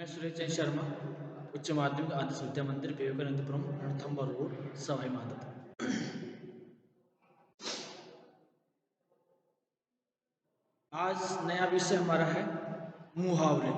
मैं सुरेश चंद्र शर्मा, उच्च माध्यमिक आदर्श विद्या मंदिर, विवेकानंदपुरम, रणथंबोर रोड, सवाई माधोपुर। आज नया विषय हमारा है मुहावरे।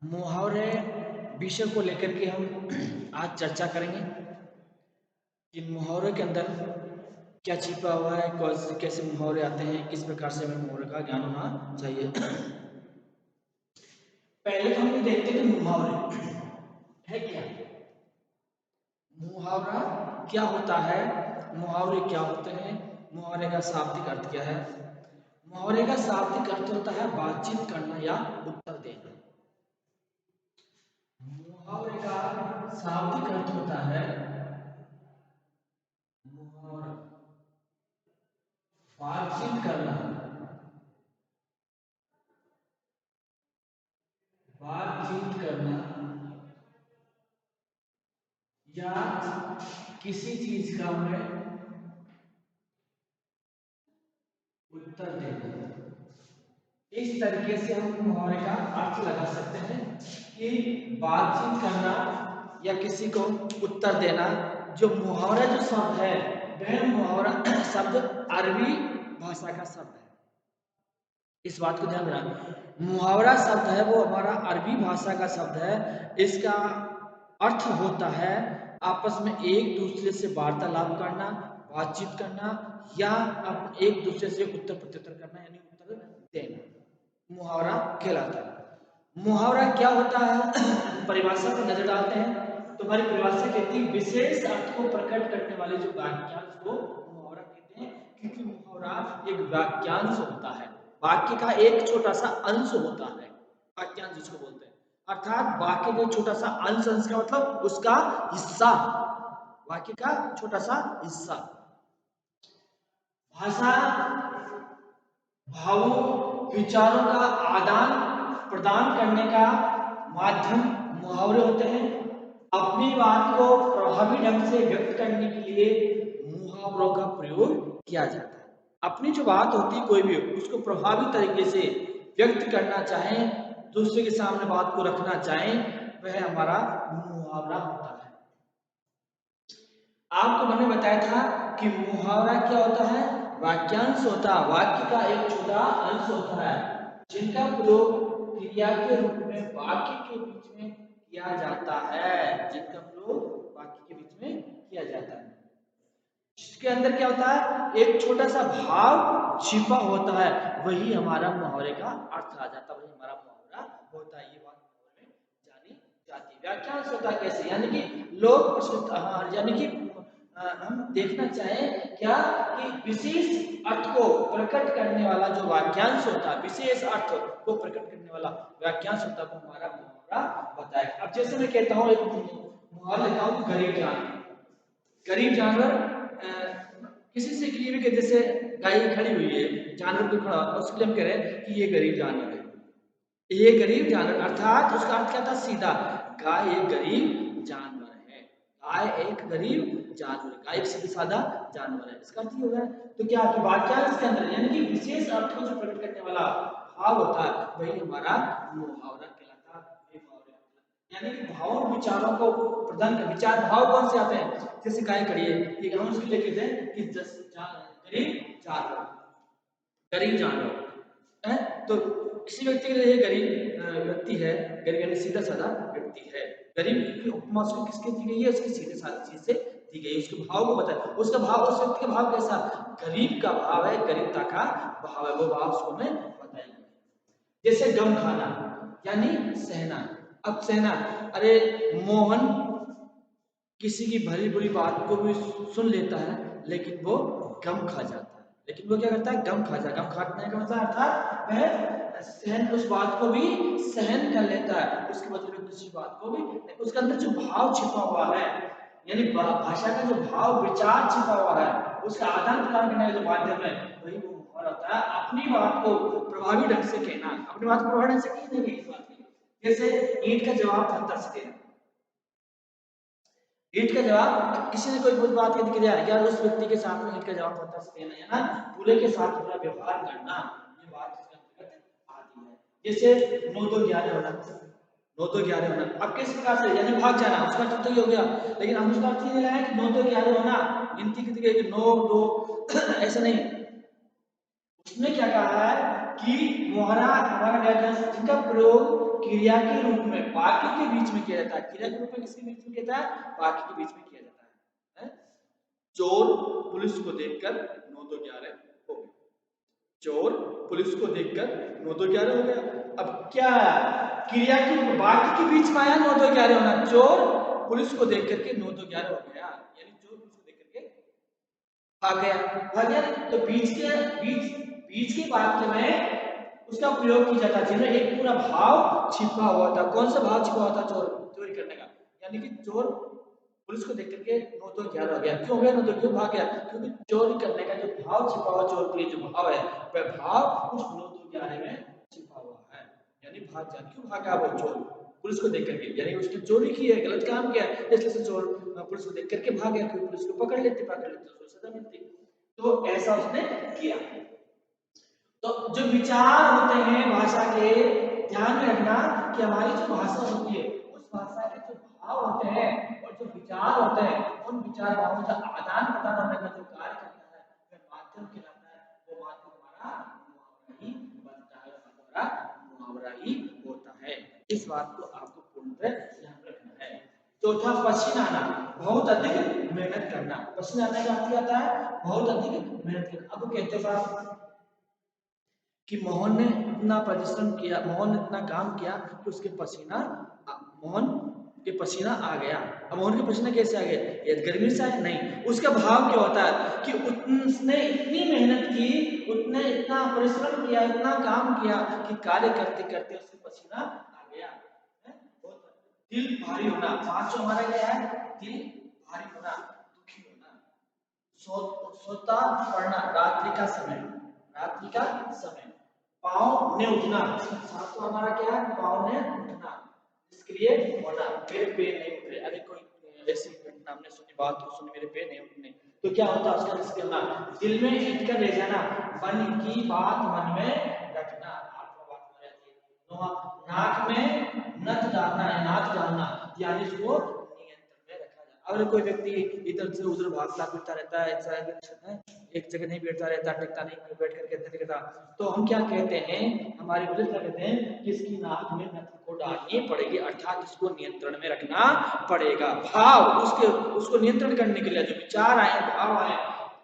मुहावरे विषय को लेकर के हम आज चर्चा करेंगे। इन मुहावरे के अंदर क्या छिपा हुआ है, कैसे मुहावरे आते हैं, किस प्रकार से हमें मुहावरे का ज्ञान होना चाहिए। पहले हम ये देखते हैं कि मुहावरे है क्या। मुहावरा क्या होता है, मुहावरे क्या होते हैं, मुहावरे का शाब्दिक अर्थ क्या है। मुहावरे का शाब्दिक अर्थ होता है बातचीत करना या उत्तर देना। मुहावरे का शाब्दिक अर्थ होता है मुहावरा बातचीत करना, बातचीत करना या किसी चीज का हमें उत्तर देना। इस तरीके से हम मुहावरे का अर्थ लगा सकते हैं कि बातचीत करना या किसी को उत्तर देना। जो मुहावरा जो शब्द है वह मुहावरा शब्द अरबी भाषा का शब्द है। इस बात को ध्यान रखना, मुहावरा शब्द है वो हमारा अरबी भाषा का शब्द है। इसका अर्थ होता है आपस में एक दूसरे से वार्तालाप करना, बातचीत करना या एक दूसरे से उत्तर प्रत्युत्तर करना, यानी उत्तर देना मुहावरा कहलाता है। मुहावरा क्या होता है, परिभाषा पर नजर डालते हैं तो हमारी परिभाषा कहती है विशेष अर्थ को प्रकट करने वाले जो वाक्यांश को मुहावरा कहते हैं, क्योंकि मुहावरा एक वाक्यांश होता है, वाक्य का एक छोटा सा अंश होता है, वाक्यांश जिसको बोलते हैं। अर्थात वाक्य का छोटा सा अंश, अंश का मतलब उसका हिस्सा, वाक्य का छोटा सा हिस्सा। भाषा भावों विचारों का आदान प्रदान करने का माध्यम मुहावरे होते हैं। अपनी बात को प्रभावी ढंग से व्यक्त करने के लिए मुहावरों का प्रयोग किया जाता है। अपनी जो बात होती है कोई भी उसको प्रभावी तरीके से व्यक्त करना चाहें, दूसरे के सामने बात को रखना चाहें, वह हमारा मुहावरा होता है। आपको मैंने बताया था कि मुहावरा क्या होता है, वाक्यांश होता है, वाक्य का एक छोटा अंश होता है जिनका प्रयोग क्रिया के रूप में वाक्य के बीच में किया जाता है, जिनका प्रयोग वाक्य के बीच में किया जाता है। जिसके अंदर क्या होता है, एक छोटा सा भाव छिपा होता है, वही हमारा मुहावरे का अर्थ आ जाता है, वही हमारा मुहावरा होता है। ये बात मुहावरे में जानी जाती है। व्याख्यांश होता है कैसे, यानी कि लोग प्रसिद्ध, यानी कि हम देखना चाहें क्या कि विशेष अर्थ को प्रकट करने वाला जो वाक्यांश होता है, विशेष अर्थ को प्रकट करने वाला वाक्यांश होता है, वो हमारा मुहावरा होता है। अब जैसे मैं कहता हूँ, एक मुहावरा लेता हूँ, गरीब जानवर। गरीब जानवर किसी से के लिए भी कहते, जैसे गाय खड़ी हुई है, जानवर को खड़ा, उसके लिए हम कह रहे हैं कि ये गरीब जानवर है, ये गरीब जानवर, अर्थात उसका अर्थ क्या था, सीधा गाय एक गरीब जानवर है, गाय एक गरीब जानवर है, गाय एक सीधा साधा जानवर है, इसका अर्थ ये होगा। तो क्या वाक्यांश के अंदर यानी कि विशेष अर्थ को जो प्रकट करने वाला भाव होता है, वही हमारा मुहावरा कहलाता है। यानी कि भावों विचारों को प्रदान कर, विचार भाव कौन से आते हैं, जैसे गाय खड़ी है, ठीक है, हम उसके लिए कहते हैं कि गरीब जानवर, गरीब जानवर है। तो किसी व्यक्ति के लिए गरीब व्यक्ति है, गरीब यानी सीधा साधा व्यक्ति है। गरीब की उपमा उसको किसके दी गई है, उसकी सीधे साधी चीज से दी गई है, उसके भाव को बताया, उसका भाव, उस व्यक्ति का भाव कैसा, गरीब का भाव है, गरीबता का भाव है, वो भाव उसको मैं बताइए। जैसे गम खाना यानी सहना। अब सहना, अरे मोहन किसी की भली बुरी बात को भी सुन लेता है, लेकिन वो गम खा जाता है, लेकिन वो क्या करता है, गम खा जाता है। गम खाने का मतलब अर्थात वह सहन, उस बात को भी सहन कर लेता है, उसके बदले में किसी बात को भी, उसके अंदर जो भाव छिपा हुआ है, यानी भाषा का जो भाव विचार छिपा हुआ है, उसका आदान प्रदान करने का जो माध्यम है, वही वो मुहावरा होता है। अपनी बात को प्रभावी ढंग से कहना, अपनी बात को प्रभावी ढंग से कहने की बात नहीं, जैसे ईंट का जवाब पत्थर से देना। ईंट का जवाब, किसी ने कोई बात कह दी यार, उस व्यक्ति के साथ में ईंट का जवाब पत्थर से देना, है ना, बुरे के साथ बुरा व्यवहार करना, ये बात इसके अंतर्गत आती है। जैसे 9 2 11 होना, 9 2 11 होना। अब किस प्रकार से, यानी भाग जाना, उसका अर्थ तो ये हो गया। लेकिन हम उसका अर्थ ये लाए कि 9 2 11 होना, गिनती की तरीके 9 2 ऐसा नहीं। उसने क्या कहा है कि मुहारा हमारा व्याकरण जिनका प्रयोग क्रिया के रूप में वाक्य के बीच में किया जाता है। क्रिया के रूप में किसके बीच में किया जाता है? वाक्य के बीच में किया जाता है। चोर पुलिस को देखकर 9 2 11 हो गया। चोर पुलिस को देखकर 9 2 11 हो गया। अब क्या क्रिया के वाक्य के बीच में आया 9 2 11 होना, चोर पुलिस को देख करके 9 2 11 हो गया, यानी चोर पुलिस को देख करके भाग गया। भाग गया तो बीच के वाक्य में उसका प्रयोग किया जाता है जिसमें एक पूरा भाव छिपा हुआ था। कौन सा भाव छिपा हुआ था? चोरी करने का। यानी कि चोर पुलिस को देख करके 9 2 11 हो गया। क्यों हो गया 9 2? क्यों भाग गया? क्योंकि चोरी करने का जो भाव छिपा हुआ, चोर के लिए जो भाव है, वह भाव उस 9 2 11 में छिपा हुआ है। यानी भाग जा, क्यों भागा वो चोर? पुलिस को देख करके, यानी उसने चोरी की है, गलत काम किया, इसलिए चोर पुलिस को देख करके भाग गया। क्योंकि पुलिस को पकड़ लेते तो उसको सजा मिलती। तो ऐसा उसने किया। तो जो विचार होते हैं भाषा के, ध्यान में रखना कि हमारी जो भाषा होती है उस भाषा के जो भाव होते हैं और जो विचार होते हैं, उन विचार भावों का आदान प्रदान होने का जो कार्य करता है वह माध्यम कहलाता है। वो माध्यम हमारा मुहावरा ही बनता है, हमारा मुहावरा ही होता है। इस बात को आपको पूर्णतः ध्यान रखना है। चौथा, पसीना आना, बहुत अधिक मेहनत करना। पसीना आने का अर्थ आता है बहुत अधिक मेहनत करना। अब कहते हैं कि मोहन ने इतना परिश्रम किया, मोहन ने इतना काम किया कि उसके पसीना, मोहन के पसीना आ गया। अब मोहन के पसीना कैसे आ गया? ये गर्मी से आया? नहीं। उसका भाव क्या होता है कि उसने इतनी मेहनत की, उसने इतना परिश्रम किया, इतना काम किया कि कार्य करते करते उसके पसीना आ गया। दिल भारी होना, पांचों हमारा क्या है? दिल भारी होना, दुखी होना। सोता पड़ना, रात्रि का समय, रात्रि का समय। पाँव ने उठना, सातवां हमारा क्या है? पाँव ने उठना, निष्क्रिय होना, मेरे पैर नहीं उठ रहे। अरे कोई ऐसी घटना हमने सुनी, बात को सुनी, मेरे पैर नहीं उठने, तो क्या होता है उसका निष्क्रिय होना? दिल में ईट कर रह जाना, मन की बात मन में रखना, आत्मा बात में रहती है। नाक में नथ डालना है, नाक डालना, यानी इसको अगर कोई व्यक्ति इधर से उधर भागता फिरता रहता है, एक जगह नहीं बैठता रहता, टिकता नहीं, बैठ करके नहीं टिकता, तो हम क्या कहते हैं, हमारे बुजुर्ग क्या कहते हैं कि इसकी नाक में नथ को डालनी पड़ेगी, अर्थात इसको नियंत्रण में रखना पड़ेगा। भाव उसको नियंत्रण करने के लिए जो विचार आए, भाव आए,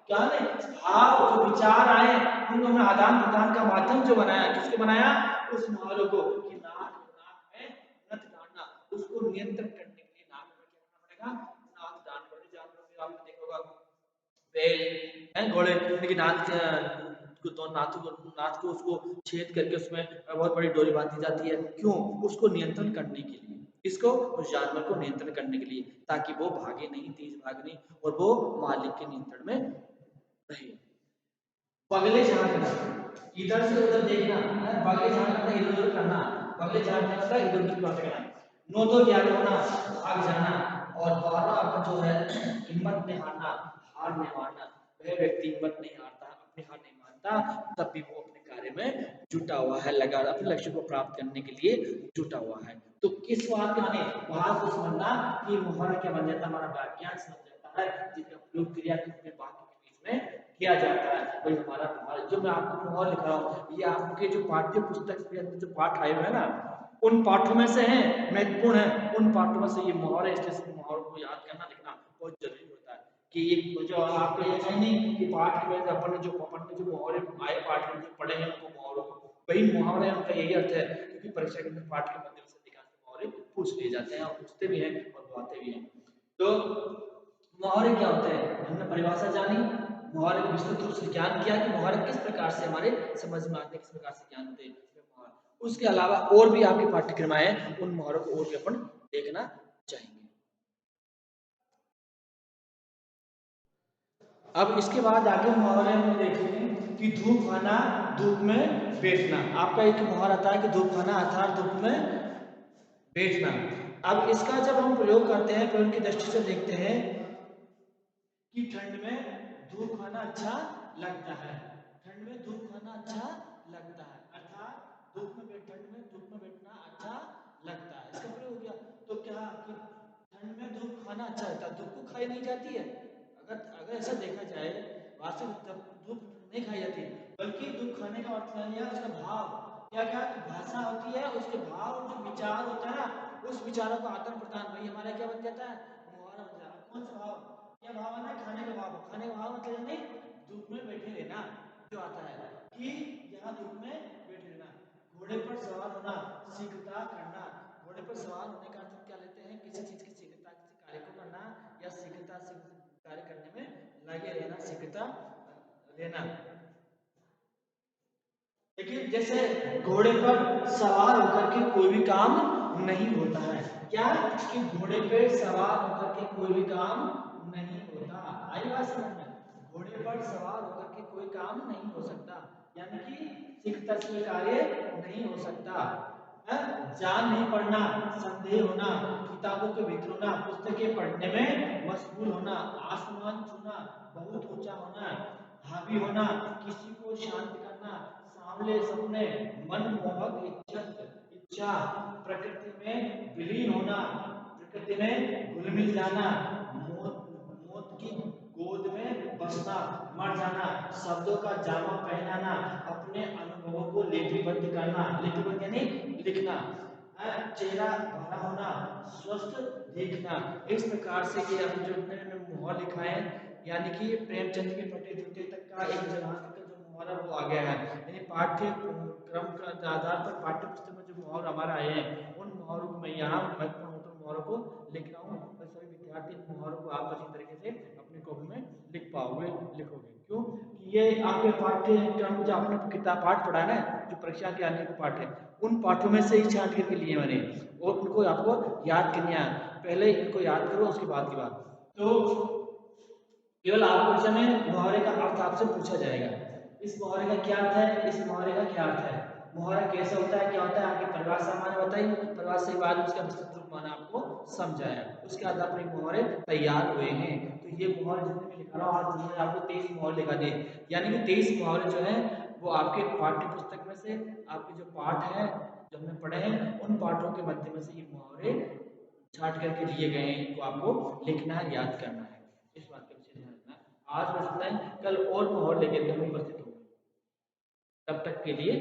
क्या नहीं, भाव जो विचार आए, उनको हमने आदान प्रदान का माध्यम जो बनाया, किसको बनाया? उस मुहावरे को, कि नाक में नथ डालना, उसको नियंत्रण करने के लिए नाक में क्या करना पड़ेगा? आपने देखा होगा बैल है, घोड़े, लेकिन नाथ को उसको छेद करके उसमें बहुत बड़ी डोरी बांधी जाती है। क्यों? उसको नियंत्रण करने के लिए, इसको उस जानवर को नियंत्रण करने के लिए, ताकि वो भागे नहीं, तेज भागे नहीं, और वो मालिक के नियंत्रण में रहे। बगले झांकना, इधर से उधर देखना, बगले झांकना, इधर उधर करना, बगले झांकना का इधर उधर करना, 9 2 11 होना, भाग जाना, और 12 जो है हिम्मत नहीं हारना, हार नहीं मानना। वह व्यक्ति हिम्मत नहीं हारता, अपनी हार नहीं मानता, तब भी वो अपने कार्य में जुटा हुआ है, लगा अपने लक्ष्य को प्राप्त करने के लिए जुटा हुआ है। तो किस बात का हमें वहां को समझना कि मुहावरा क्या बन जाता है? हमारा वाक्यांश बन जाता है, जिसका प्रयोग क्रिया के वाक्य के बीच में किया जाता है। वही हमारा मुहावरा, जो मैं आपको मुहावरा लिख रहा हूँ, ये आपके जो पाठ्य पुस्तक के अंदर जो पाठ आए हुए हैं ना, उन पाठों में से हैं, महत्वपूर्ण है, उन पाठों में से ये मुहावरे, इसलिए मुहावरों को याद करना, लिखना बहुत जरूरी होता है। कि जो आपको ये है नहीं कि पाठ में अपन ने जो मुहावरे आए, पाठ में जो पढ़े हैं उनको मुहावरों को, वही मुहावरे, उनका यही अर्थ है, क्योंकि परीक्षा के पाठ के माध्यम से अधिकांश मुहावरे पूछ लिए जाते हैं, और पूछते भी हैं और बुआते भी हैं। तो मुहावरे क्या होते हैं? हमने परिभाषा जानी, मुहावरे को विस्तृत रूप से ज्ञान किया कि मुहावरे किस प्रकार से हमारे समझ में आते हैं, किस प्रकार से ज्ञान होते हैं। उसके अलावा और भी आपके पाठ्यक्रम आए, उन मुहावरों को और भी अपन देखना चाहेंगे। अब इसके बाद आगे मुहावरे हम देखेंगे कि धूप खाना, धूप में बैठना। आपका एक मुहावरा आता है कि धूप खाना अर्थात धूप में बैठना। अब इसका जब हम प्रयोग करते हैं, प्रयोग की दृष्टि से देखते हैं कि ठंड में धूप खाना अच्छा लगता है, ठंड में धूप खाना अच्छा लगता है, अर्थात धूप में ठंड में धूप में बैठना अच्छा लगता है, इसका प्रयोग हो गया। तो क्या कि ठंड में धूप खाना अच्छा लगता है, धूप को खाई नहीं जाती है। अगर अगर ऐसा देखा जाए वास्तविक धूप नहीं खाई जाती, बल्कि धूप खाने का अर्थ है उसका भाव क्या क्या भाषा होती है, उसके भाव जो विचार होता है ना, उस विचारों का आदान प्रदान वही हमारा क्या बन जाता है, मुहावरा बन जाता है। कौन सा भाव, क्या भाव है ना, खाने का भाव। खाने का भाव मतलब नहीं धूप में बैठे रहना जो आता है कि यहाँ धूप में बैठे रहना। घोड़े पर सवार होना, शीघ्रता करना। घोड़े पर सवार होने का अर्थ क्या लेते हैं, किसी चीज की शीघ्रता, किसी कार्य को करना या शीघ्रता से कार्य करने में लगे रहना, शीघ्रता लेना। लेकिन जैसे घोड़े पर सवार होकर के कोई भी काम नहीं होता है, क्या कि घोड़े पे सवार होकर के कोई भी काम नहीं होता। आई बात समझ में, घोड़े पर सवार होकर के कोई काम नहीं हो सकता, यानी कि शीघ्रता से कार्य नहीं हो सकता। जान नहीं पढ़ना, संदेह होना, किताबों के भीतर होना, पुस्तकें पढ़ने में मशगूल होना, आसमान छूना, बहुत ऊंचा होना, हावी होना, किसी को शांत करना, सांवले सपने, मनमोहक इच्छा, प्रकृति में विलीन होना, प्रकृति में घुल मिल जाना, मौत मौत की गोद में बसना, मर जाना, शब्दों का जामा पहनाना, अपने अनुभवों को लिपिबद्ध करना, लिपिबद्ध यानी लिखना, चेहरा भरा होना, स्वस्थ देखना। इस प्रकार से ये हम जो मुहावरा लिखा है, यानी कि प्रेमचंद के फटे जूते तक का एक जहां तक का जो मुहावरा वो आ गया है, यानी पाठ्य क्रम का आधार पर पाठ्य पुस्तक में जो मुहावरा हमारा आए हैं, उन मुहावरों को मैं यहाँ महत्वपूर्ण मुहावरों को लिख रहा हूँ, और सभी विद्यार्थी इन मुहावरों को आप अच्छी तरीके से अपनी कॉपी में लिख पाओगे, लिखोगे। क्यों कि ये आपके पाठ्यक्रम जो आपने किताब पाठ पढ़ा है ना, जो परीक्षा के आने के पाठ है, उन पाठों में से ही छांट करके लिए मैंने, और उनको आपको याद करनी है। पहले इनको याद करो, उसके बाद की बात। तो केवल आपको परीक्षा में मुहावरे का अर्थ आपसे पूछा जाएगा, इस मुहावरे का क्या अर्थ है, इस मुहावरे का क्या अर्थ है, मुहावरा कैसे होता है, क्या होता है, आपकी परिभाषा मैंने बताई, परिभाषा के बाद उसका विस्तृत रूप मैंने आपको समझाया, उसके आधार पर मुहावरे तैयार हुए हैं। तो ये मुहावरे जितने भी लिखा रहा हूँ, आज मैंने आपको 23 मुहावरे लिखा दिए, यानी कि 23 मुहावरे जो है वो आपके पाठ्य पुस्तक में से आपके जो पाठ है जो हमने पढ़े हैं, उन पाठों के मध्य में से ये मुहावरे छाट करके लिए गए हैं, इनको आपको लिखना है, याद करना है, इस बात का विशेष ध्यान रखना है। आज बस इतना ही, कल और मुहावरे लेकर के हम उपस्थित होंगे, तब तक के लिए